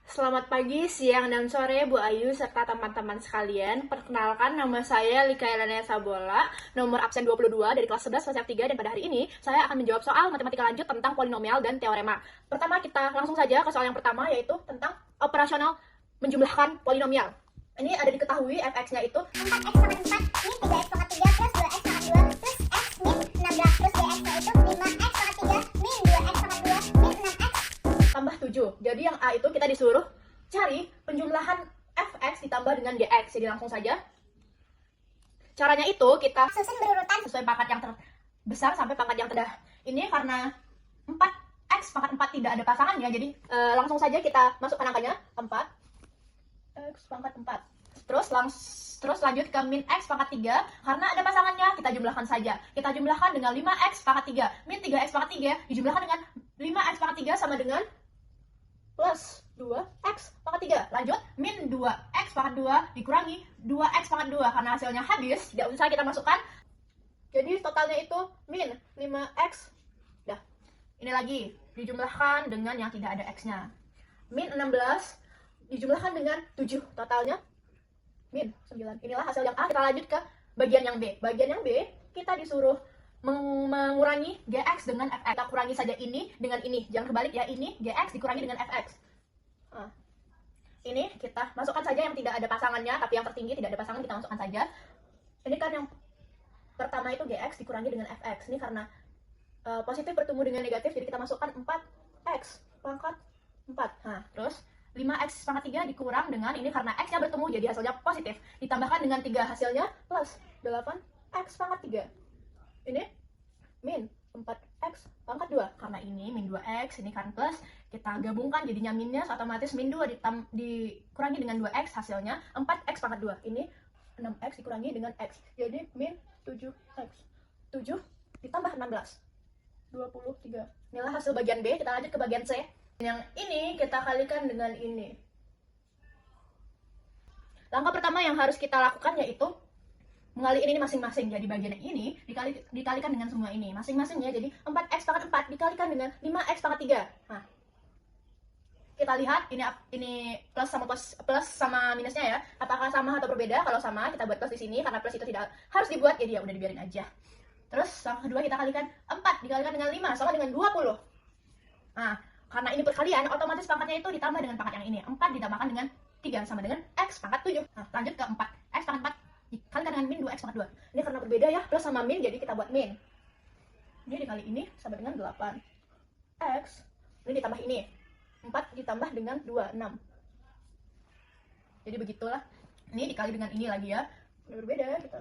Selamat pagi, siang, dan sore Bu Ayu serta teman-teman sekalian. Perkenalkan, nama saya Lika Elena Sabola, nomor absen 22 dari kelas 11 kelas 3, dan pada hari ini saya akan menjawab soal matematika lanjut tentang polinomial dan teorema. Pertama, kita langsung saja ke soal yang pertama, yaitu tentang operasional menjumlahkan polinomial. Ini ada diketahui fx-nya itu 4x sama 4, ini 3x sama 3 plus 2x sama 2 plus x min 16 plus dx-nya itu 5x sama 3 min 2x sama 2 min 6x tambah 7. Jadi yang A itu kita disuruh cari penjumlahan fx ditambah dengan dx. Jadi langsung saja. Caranya itu kita susun berurutan sesuai pangkat yang terbesar sampai pangkat yang terendah. Ini karena 4x pangkat 4 tidak ada pasangannya, jadi langsung saja kita masukkan angkanya 4 x pangkat 4. Terus lanjut ke min x pangkat 3, karena ada pasangannya kita jumlahkan saja. Kita jumlahkan dengan 5x pangkat 3. Min 3x pangkat 3 dijumlahkan dengan 5x pangkat 3 sama dengan plus 2x pangkat 3. Lanjut, min 2x pangkat 2 dikurangi 2x pangkat 2. Karena hasilnya habis, tidak usah kita masukkan. Jadi totalnya itu min 5x. Dah. Ini lagi dijumlahkan dengan yang tidak ada x-nya. Min 16 dijumlahkan dengan 7. Totalnya min 9. Inilah hasil yang A. Kita lanjut ke bagian yang B. Bagian yang B, kita disuruh mengurangi gx dengan fx. Kita kurangi saja ini dengan ini. Jangan kebalik ya, ini gx dikurangi dengan fx. Nah, ini kita masukkan saja yang tidak ada pasangannya, tapi yang tertinggi tidak ada pasangan kita masukkan saja. Ini kan yang pertama itu gx dikurangi dengan fx. Ini karena positif bertemu dengan negatif, jadi kita masukkan 4x pangkat 4. Nah, terus 5x pangkat 3 dikurang dengan ini karena x-nya bertemu, jadi hasilnya positif. Ditambahkan dengan 3, hasilnya plus 8x pangkat 3. Ini min 4x pangkat 2. Karena ini min 2x, ini kan plus, kita gabungkan jadinya minus, otomatis min 2 dikurangi dengan 2x, hasilnya 4x pangkat 2. Ini 6x dikurangi dengan x, jadi min 7x. 7 ditambah 16, 23. Inilah hasil bagian B. Kita lanjut ke bagian C. Yang ini kita kalikan dengan ini. Langkah pertama yang harus kita lakukan yaitu mengalikan ini masing-masing. Jadi bagian yang ini dikalikan dengan semua ini masing-masingnya. Jadi 4x pangkat 4 dikalikan dengan 5x pangkat 3. Nah, kita lihat ini plus sama minusnya ya. Apakah sama atau berbeda? Kalau sama kita buat plus di sini, karena plus itu tidak harus dibuat, jadi ya udah dibiarin aja. Terus langkah kedua kita kalikan 4 dikalikan dengan 5 sama dengan 20. Nah, karena ini perkalian, otomatis pangkatnya itu ditambah dengan pangkat yang ini. 4 ditambahkan dengan 3 sama dengan x pangkat 7. Nah, lanjut ke 4. X pangkat 4 dikalikan dengan min 2x pangkat 2. Ini karena berbeda ya, plus sama min, jadi kita buat min. Ini dikali ini sama dengan 8. X, ini ditambah ini. 4 ditambah dengan 2, 6. Jadi begitulah. Ini dikali dengan ini lagi ya. Ini berbeda ya kita.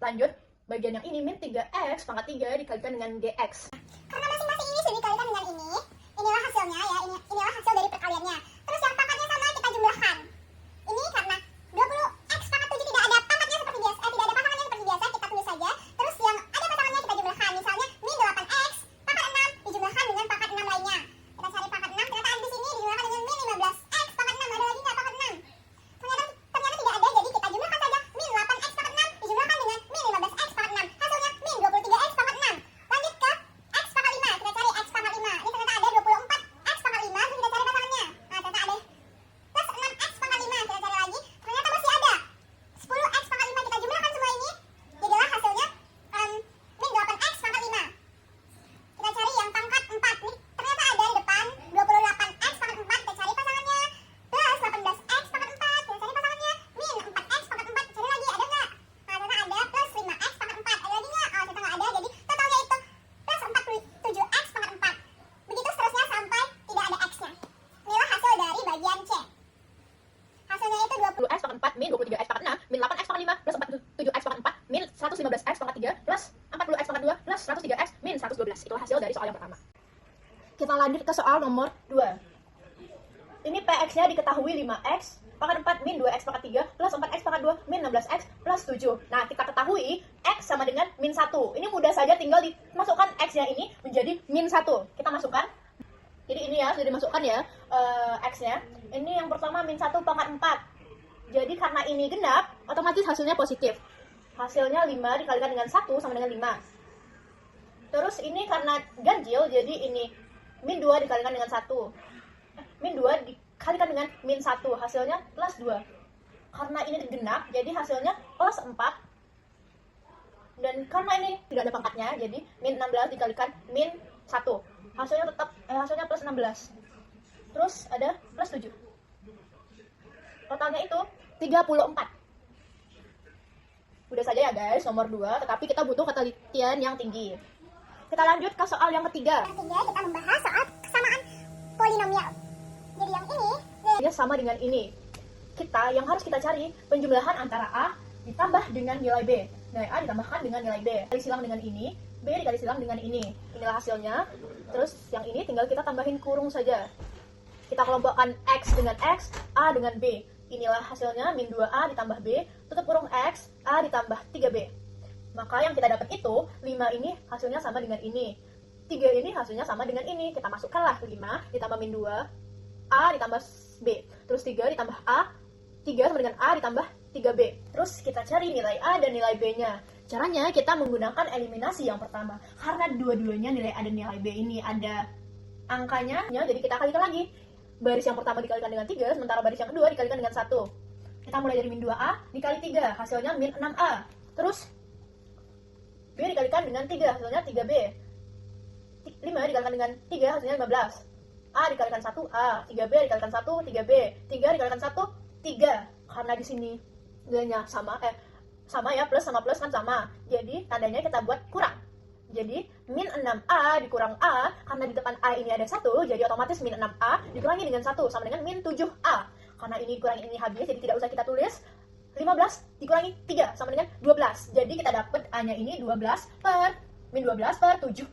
Lanjut, bagian yang ini min 3x pangkat 3 dikalikan dengan dx. karena masing-masing ini sudah dikalikan dengan ini. Inilah hasilnya ya, inilah hasil dari perkaliannya. Terus yang pangkatnya sama kita jumlahkan. Ini karena 20x pangkat 7 tidak ada pangkatnya seperti biasa, tidak ada pasangannya seperti biasa, kita tulis saja. Terus yang ada pasangannya kita jumlahkan. Misalnya min 8x pangkat 6 dijumlahkan dengan pangkat 6 lainnya. Kita cari pangkat 6, ternyata ada di sini dijumlahkan dengan min 15x pangkat 6. Ada lagi nggak pangkat 6? Ternyata tidak ada, jadi kita jumlahkan saja min 8x pangkat 6 dijumlahkan dengan min 15x pangkat 6. Hasilnya min 23x pangkat 6. Lanjut ke x pangkat 5, kita cari x pangkat 5. Ini ternyata ada 24x pangkat 5, terus kita cari pasangannya. Nah, ternyata ada plus 6x pangkat 5, kita cari lagi. Ternyata masih ada 10x pangkat 5, kita jumlahkan semua ini. Jadilah hasilnya min 8x pangkat 5. Kita cari yang pangkat 4. Ini ternyata ada di depan 28x pangkat 4, kita cari pasangannya. Plus 18x pangkat 4, kita cari pasangannya. Min 4x pangkat 4, cari lagi, ada nggak? Nah, ternyata ada plus 5x pangkat 4, ada lagi nggak? Oh, ternyata nggak ada, jadi totalnya itu plus 47x pangkat 4. Begitu seterusnya sampai tidak ada x-nya. Inilah hasil dari bagian C. Hasilnya itu 20x pangkat 4 min 23x pangkat 6 min 8x pangkat 5 plus 47x pangkat 4 min 115x pangkat 3 plus 40x pangkat 2 plus 103x min 112. Itulah hasil dari soal yang pertama. Kita lanjut ke soal nomor 2. Ini px-nya diketahui 5x pangkat 4 min 2x pangkat 3 plus 4x pangkat 2 min 16x plus 7. Nah, kita ketahui x sama dengan min 1. Ini mudah saja, tinggal dimasukkan x-nya ini menjadi min 1. Kita masukkan. Jadi ini ya, sudah dimasukkan ya x-nya. Ini yang pertama min 1 pangkat 4. Jadi Jadi karena ini genap, otomatis hasilnya positif. Hasilnya 5 dikalikan dengan 1 sama dengan 5. Terus ini karena ganjil, jadi ini min 2 dikalikan dengan 1. Min 2 dikalikan dengan min 1, hasilnya plus 2. Karena ini genap, jadi hasilnya plus 4. Dan karena ini tidak ada pangkatnya, jadi min 16 dikalikan min 1. Hasilnya tetap hasilnya plus 16. Terus ada plus 7. Totalnya itu 34. Udah saja ya guys, nomor 2, tetapi kita butuh ketelitian yang tinggi. Kita lanjut ke soal yang ketiga. Yang ketiga kita membahas soal kesamaan polinomial. Jadi yang ini Dia sama dengan ini. Yang harus kita cari penjumlahan antara A ditambah dengan nilai B. Nilai A ditambahkan dengan nilai B. Dikali silang dengan ini, B dikali silang dengan ini. Inilah hasilnya. Terus yang ini tinggal kita tambahin kurung saja. Kita kelompokkan X dengan X, A dengan B. Inilah hasilnya min 2A ditambah B, tutup kurung X, A ditambah 3B. Maka yang kita dapat itu, 5 ini hasilnya sama dengan ini. 3 ini hasilnya sama dengan ini. Kita masukkanlah 5 ditambah min 2, A ditambah B. Terus 3 ditambah A, 3 sama dengan A ditambah 3B. Terus kita cari nilai A dan nilai B-nya. Caranya kita menggunakan eliminasi yang pertama. Karena dua-duanya nilai A dan nilai B ini ada angkanya, jadi kita kalikan lagi. Baris yang pertama dikalikan dengan 3, sementara baris yang kedua dikalikan dengan 1. Kita mulai dari min 2A dikali 3, hasilnya min 6A. Terus B dikalikan dengan 3, hasilnya 3B. 5 dikalikan dengan 3, hasilnya 15. A dikalikan 1A, 3B dikalikan 1, 3B. 3 dikalikan 1, 3. Karena di sini nilainya sama ya, plus sama plus kan sama. Jadi tandanya kita buat kurang. Jadi min 6A dikurang A, karena di depan A ini ada 1, jadi otomatis min 6A dikurangi dengan 1 sama dengan min 7A. Karena ini dikurangi ini habis, jadi tidak usah kita tulis. 15 dikurangi 3 sama dengan 12. Jadi kita dapat A-nya ini 12 per min 12 per 7.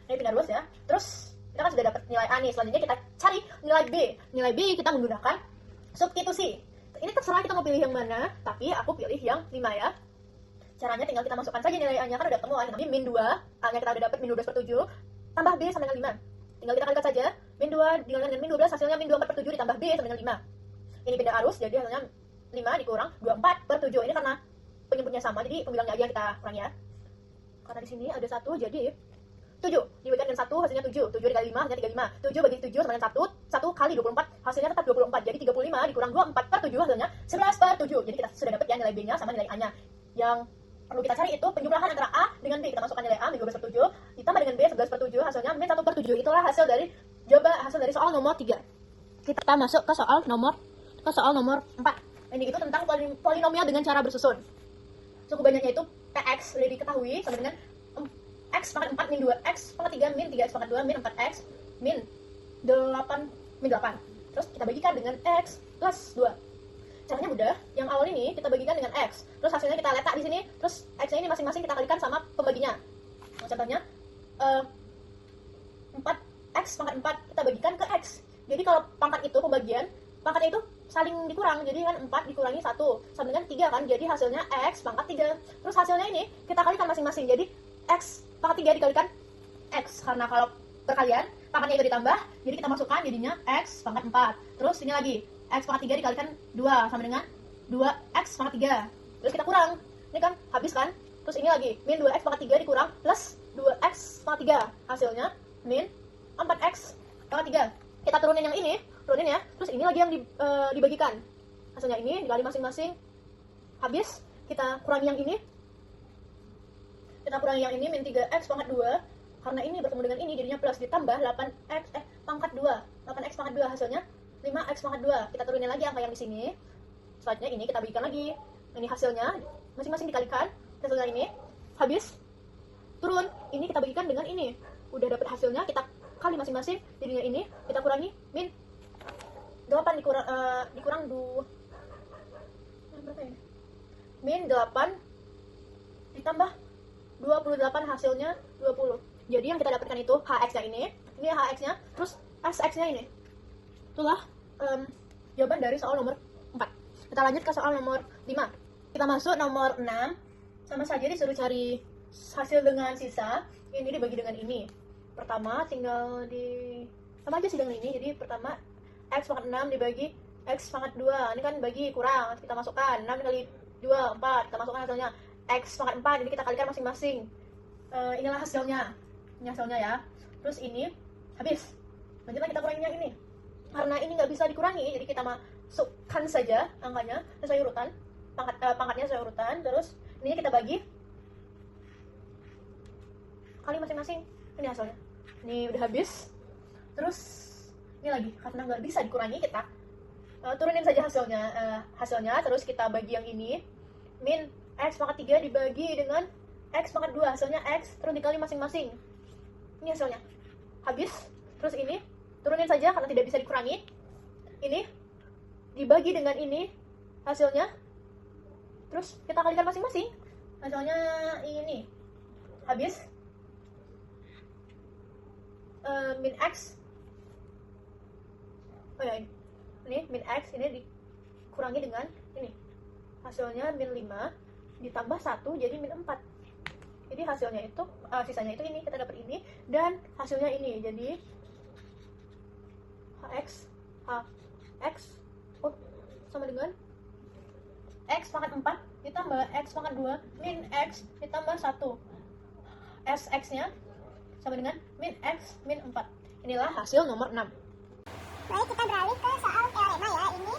Ini pindah ruas ya. Terus kita kan sudah dapat nilai A nih. Selanjutnya kita cari nilai B. Nilai B kita menggunakan substitusi. Ini terserah kita mau pilih yang mana, tapi aku pilih yang 5 ya. Caranya tinggal kita masukkan saja nilai A-nya, kan udah ketemu kan. Jadi min 2, A-nya kita udah dapat min 12 per 7, tambah B sama dengan 5. Tinggal kita kalikan saja. Min 2 dikalikan dengan min 12, hasilnya min 24 per 7 ditambah B sama dengan 5. Ini pindah arus, jadi hasilnya 5 dikurang 24 per 7. Ini karena penyebutnya sama, jadi pembilangnya aja yang kita kurangi ya. Karena di sini ada 1, jadi 7. Dibagikan dengan 1, hasilnya 7. 7 dikali 5, hasilnya 35. 7 bagi 7 sama dengan 1. 1 kali 24, hasilnya tetap 24. Jadi 35 dikurang 24 per 7, hasilnya 11 per 7. Jadi kita sudah dapat ya nilai B-nya sama nilai A-nya. Yang perlu kita cari itu penjumlahan antara A dengan B. Kita masukkan nilai A min 12 per 7 ditambah dengan B 11 per 7, hasilnya min 1 per 7. Itulah hasil dari soal nomor 3. Kita masuk ke soal nomor 4. Ini itu tentang polinomial dengan cara bersusun. Suku banyaknya itu PX sudah diketahui sama dengan X pangkat 4 min 2X pangkat 3 min 3X pangkat 2 min 4X min 8. Terus kita bagikan dengan X plus 2. Caranya mudah. Yang awal ini kita bagikan dengan X. Terus hasilnya kita letak di sini. Terus X-nya ini masing-masing kita kalikan sama pembaginya. Nah, contohnya 4X pangkat 4 kita bagikan ke X. Jadi kalau pangkat itu pembagian, pangkatnya itu saling dikurang. Jadi kan 4 dikurangi 1 sama dengan 3 kan. Jadi hasilnya X pangkat 3. Terus hasilnya ini kita kalikan masing-masing. Jadi X pangkat 3 dikalikan X. Karena kalau perkalian pangkatnya itu ditambah, jadi kita masukkan jadinya X pangkat 4. Terus ini lagi X pangkat 3 dikalikan 2 sama dengan 2X pangkat 3. Terus kita kurang. Ini kan habis kan? Terus ini lagi min 2X pangkat 3 dikurang plus 2X pangkat 3. Hasilnya min 4X pangkat 3. Kita turunin yang ini, turunin ya. Terus ini lagi yang dibagikan. Hasilnya ini dikali masing-masing. Habis kita kurangi yang ini. Kita kurangi yang ini min 3X pangkat 2. Karena ini bertemu dengan ini jadinya plus ditambah 8X pangkat 2. 8X pangkat 2 hasilnya 5X pangkat 2. Kita turunin lagi angka yang di sini. Selanjutnya ini kita bagikan lagi. Ini hasilnya masing-masing dikalikan. Hasilnya ini habis turun. Ini kita bagikan dengan ini. Udah dapat hasilnya, kita kali masing-masing. Jadinya ini kita kurangi min 8 dikurang 2. Berapa ya? Min 8 ditambah 28, hasilnya 20. Jadi yang kita dapatkan itu HX-nya ini HX-nya, terus SX-nya ini. Itulah jawaban dari soal nomor 4. Kita lanjut ke soal nomor 5. Kita masuk nomor 6. Sama saja disuruh cari hasil dengan sisa. Ini dibagi dengan ini. Pertama tinggal sama aja sih dengan ini. Jadi pertama X pangkat 6 dibagi X pangkat 2, ini kan bagi kurang, kita masukkan 6 kali 2, 4, kita masukkan hasilnya X pangkat 4, jadi kita kalikan masing-masing. Inilah hasilnya, ini hasilnya ya. Terus ini habis, lanjutlah kita kurangi yang ini. Karena ini nggak bisa dikurangi, jadi kita masukkan saja angkanya sesuai urutan, pangkatnya sesuai urutan. Terus ini kita bagi kali masing-masing, ini hasilnya. Ini udah habis. Terus ini lagi, karena nggak bisa dikurangi, kita turunin saja hasilnya. Terus kita bagi yang ini, min X pangkat 3 dibagi dengan X pangkat 2, hasilnya X, terus dikali masing-masing. Ini hasilnya habis. Terus ini turunin saja karena tidak bisa dikurangi, ini dibagi dengan ini, hasilnya, terus kita kalikan masing-masing, hasilnya ini habis. Min X, oh ya, ini min X ini dikurangi dengan ini, hasilnya min 5 ditambah 1 jadi min 4. Jadi hasilnya itu, sisanya itu ini, kita dapat ini, dan hasilnya ini, jadi Hx sama dengan X pangkat 4 ditambah X pangkat 2 min X ditambah 1. Sx nya sama dengan min X min 4. Inilah hasil nomor 6. Baik, kita beralih ke soal teorema ya. Ini